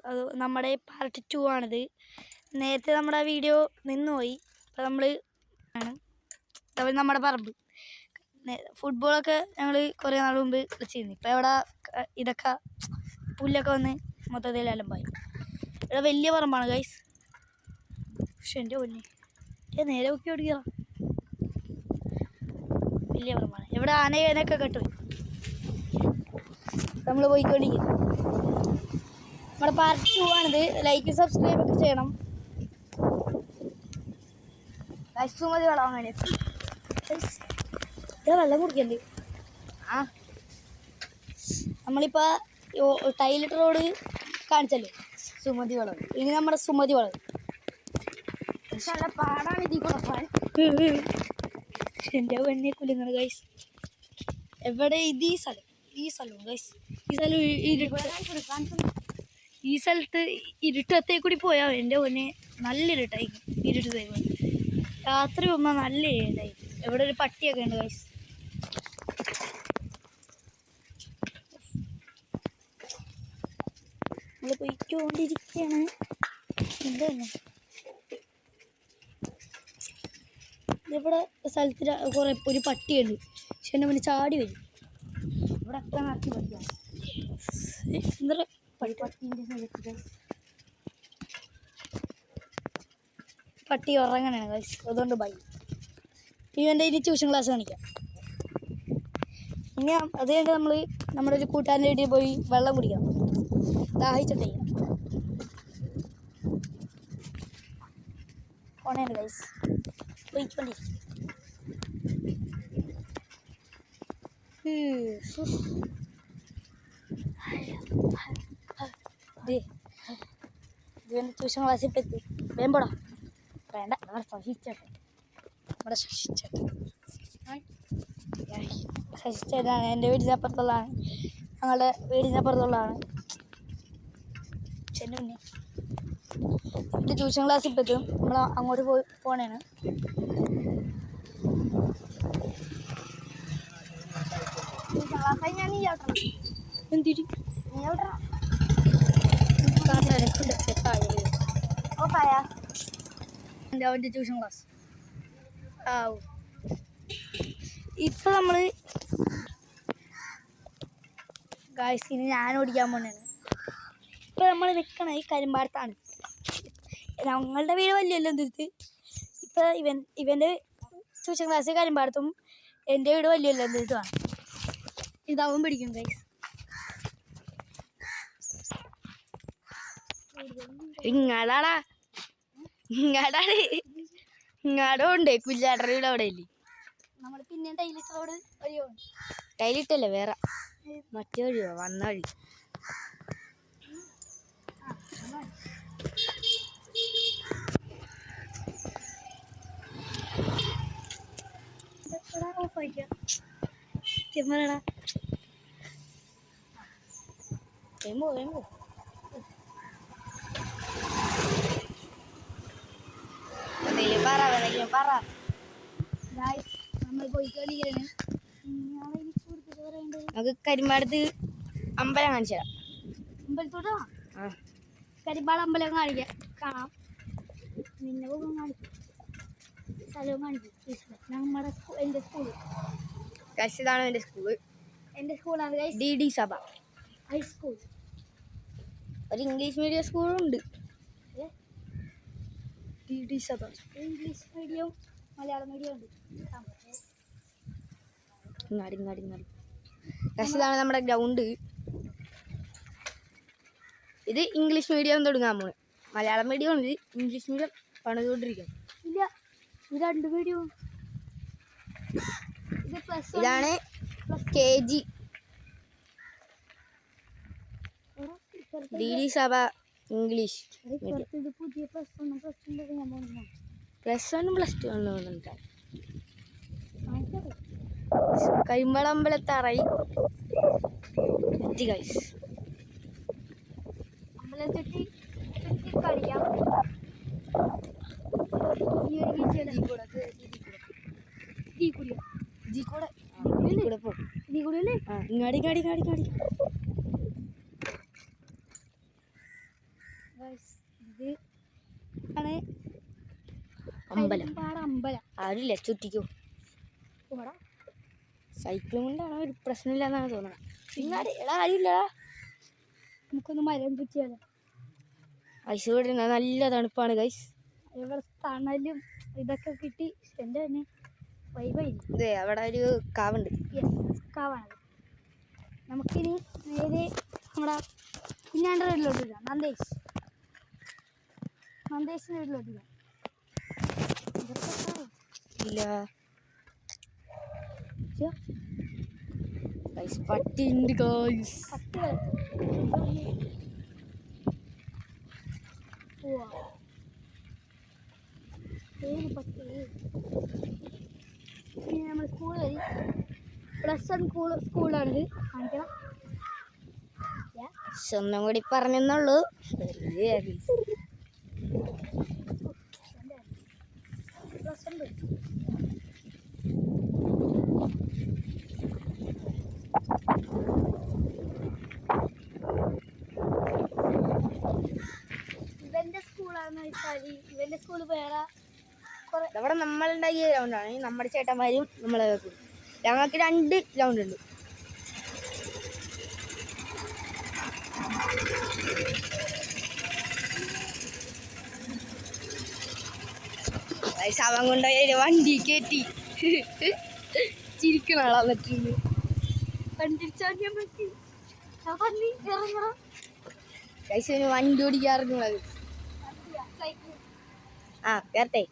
അത് നമ്മുടെ പാർട്ട് 2 ആണിത്. നേരത്തെ നമ്മുടെ വീഡിയോ നിന്നുപോയി. അപ്പോൾ നമ്മൾ നമ്മുടെ പറമ്പ് ഫുട്ബോളൊക്കെ ഞങ്ങൾ കുറേ നാൾ മുമ്പ് കളിച്ചിരുന്നു. ഇപ്പോൾ ഇവിടെ ഇതൊക്കെ പുല്ലൊക്കെ വന്ന് മൊത്തത്തിൽ അലമ്പായി. ഇവിടെ വലിയ പറമ്പാണ് ഗൈസ്. പക്ഷെ എൻ്റെ പൊന്നെ നേരെ നോക്കി ഓടിക്കുക. വലിയ പറമ്പാണ്. ഇവിടെ ആനയൊക്കെ കെട്ടുപോയി. നമ്മൾ പോയിക്കൊണ്ടിരിക്കും. നമ്മുടെ പാർട്ട് 2 ആണിത്. ലൈക്ക് സബ്സ്ക്രൈബ് ഒക്കെ ചെയ്യണം. മതി വെള്ളം അങ്ങനെ വെള്ളം കുടിക്കണ്ടേ? നമ്മളിപ്പോൾ ടൈലിട്ട് റോഡ് കാണിച്ചല്ലോ, സുമതി വളവ്. ഇനി നമ്മുടെ സുമതി വളവ്. നല്ല പാടാണ് ഇതിൽ കൂടെ പോകാൻ. എൻ്റെ പെണ്ണെ കുലുങ്ങണ ഗൈസ്. എവിടെ ഈ സ്ഥലം ഗൈസ്. ഈ സ്ഥലത്ത് ഇരുട്ടത്തേ കൂടി പോയാൽ എൻ്റെ പൊന്നെ നല്ല ഇരുട്ടായിരിക്കും. ഇരുട്ടത്തേക്ക് രാത്രി പോകുമ്പോൾ നല്ല ഇരുട്ടായിരിക്കും. എവിടെ ഒരു പട്ടിയൊക്കെ ഉണ്ട് ഗൈസ്. നമ്മൾ പോയിക്കൊണ്ടിരിക്കുകയാണ്. എന്താണ് ഇവിടെ സ്ഥലത്തിൽ കുറേ ഒരു പട്ടിയുണ്ട്. പക്ഷെ എൻ്റെ മുന്നിൽ ചാടി വരും. ഇവിടെ ഒക്കെ നടത്തി പട്ടിയാണ്. എന്താ പട്ടി ഉറങ്ങണയാണ് ഗൈസ്. അതുകൊണ്ട് ബൈ. ഇവൻ്റെ ഇനി ട്യൂഷൻ ക്ലാസ് കാണിക്കാം. ഇനി അത് കഴിഞ്ഞ് നമ്മൾ നമ്മുടെ ഒരു കൂട്ടുകാരൻ്റെ വീട്ടിൽ പോയി വെള്ളം കുടിക്കണം. ദാഹിച്ചിട്ടേ ഓണയാണ് ഗൈസ്. പോയിക്കൊണ്ടിരിക്കും. ഇവൻ്റെ ട്യൂഷൻ ക്ലാസ്സിൽ എത്തി. വേമ്പോടാ വേണ്ട. നമ്മുടെ ശശിച്ചേട്ടനാണ്. എൻ്റെ വീടിൻ്റെ അപ്പുറത്തുള്ളതാണ്. ഞങ്ങളുടെ വീടിൻ്റെ അപ്പുറത്തുള്ളതാണ്. ചെന്നു പിന്നെ എൻ്റെ ട്യൂഷൻ ക്ലാസ്സിൽ പറ്റും. നമ്മൾ അങ്ങോട്ട് പോണേണ്. എന്തിരി അവൻ്റെ ട്യൂഷൻ ക്ലാസ്. ഇപ്പം നമ്മൾ ഗായ്സ് ഇനി ഞാൻ ഓടിക്കാൻ പോണേണ്. ഇപ്പം നമ്മൾ നിൽക്കണ ഈ കരിമ്പാടത്താണ്. ഞങ്ങളുടെ വീട് വലിയല്ലോ എന്തിരുത്ത്. ഇപ്പം ഇവൻ്റെ ട്യൂഷൻ ക്ലാസ് കരിമ്പാടത്തും എൻ്റെ വീട് വലിയല്ലോ എന്തിരുത്തുമാണ്. ഇതാവും പിടിക്കും ഗൈസ്. ഇങ്ങാടോണ്ടേ കുഞ്ഞാട്ടറിയുടെ അവിടെ ഇല്ലേ? നമ്മൾ പിന്നെ ടൈലിട്ട് റോഡ് വഴിയോ? ടൈലിട്ടല്ലേ വേറെ മറ്റേ വഴിയോ? വന്ന വഴി. നമ്മൾ പോയിക്കൊണ്ടിരിക്കുകയാണ്. നമുക്ക് കരിമ്പാടത്ത് അമ്പലം കാണിച്ചാ. അമ്പലത്തോട്ട് കരിമ്പാട് അമ്പലം കാണാം. നിന്നെ പോകും കാണിക്കും. സ്ഥലവും കാണിക്കും. നമ്മുടെ എൻ്റെ സ്കൂള്. ഇതാണ് എൻ്റെ സ്കൂള്. എൻ്റെ സ്കൂളാണ് DD സഭ ഹൈസ്കൂൾ. ഒരു ഇംഗ്ലീഷ് മീഡിയം സ്കൂളും ഉണ്ട്. DD സഭ ഇംഗ്ലീഷ് മീഡിയം മലയാളം മീഡിയം ഉണ്ട്. ഇതാണ് നമ്മുടെ ഗ്രൗണ്ട്. ഇത് ഇംഗ്ലീഷ് മീഡിയം തുടങ്ങാൻ പോണ്. മലയാളം മീഡിയം ഉണ്ട്. ഇംഗ്ലീഷ് മീഡിയം പണിതുകൊണ്ടിരിക്കും. ഇല്ല, ഇത് 2 മീഡിയം. ഇതാണ് KG DD സഭ ഇംഗ്ലീഷ്. പുതിയ +1 +2 ഒന്നുണ്ട്. കരിമ്പളമ്പലത്തറയി ഗൈസ്. അമ്പലത്തെത്തി കളിക്കാം. ഗൈസ് ഇത് ആണ് അമ്പലം കരിമ്പാറ അമ്പലം. ആരില്ല ചുറ്റിക്കോ. ഇവിടെ സൈക്കിളും കൊണ്ടാണ് ഒരു പ്രശ്നമില്ലെന്നാണ് തോന്നുന്നത്. പിന്നെ എടാ ആരുമില്ലടാ. നമുക്കൊന്ന് മരം ചുറ്റിയാലോ. ഐസ് ഇവിടെ നല്ല തണുപ്പാണ് ഗൈസ്. ഇവിടെ തണലും ഇതൊക്കെ കിട്ടി എൻ്റെ തന്നെ വൈബായി. ഇതേ അവിടെ ഒരു കാവുണ്ട്. യെസ് കാവാണ്. നമുക്കിനി നേരെ നമ്മുടെ കുഞ്ഞാൻ്റെ വീട്ടിലോട്ട് ഇടാം. നന്ദേശിൻ്റെ വീട്ടിലോട്ട് ഇടാം. ഇല്ല ഗൈസ് പട്ടിയുണ്ട് ഗൈസ്. നമ്മൾ സ്കൂൾ വഴി +1 സ്കൂളാണിത്. കാണിക്കണം. ഒന്നും കൂടി പറഞ്ഞെന്നുള്ളൂ. ഇവന്റെ സ്കൂളാണെന്ന് വെച്ചാൽ ഇവന്റെ സ്കൂള് വേറെ അവിടെ നമ്മളുണ്ടാക്കിയ ഗ്രൗണ്ടാണ്. നമ്മുടെ ചേട്ടന്മാരും നമ്മളെ ഞങ്ങൾക്ക് 2 ഗ്രൗണ്ട് ഉണ്ട്. അവൻ കൊണ്ടുപോയ വണ്ടി കയറ്റി ചിരിക്കണ ആളാ. എന്നിട്ടുണ്ട് വണ്ടി ഓടിക്കാറുള്ളത്. ആ കേരട്ടെ.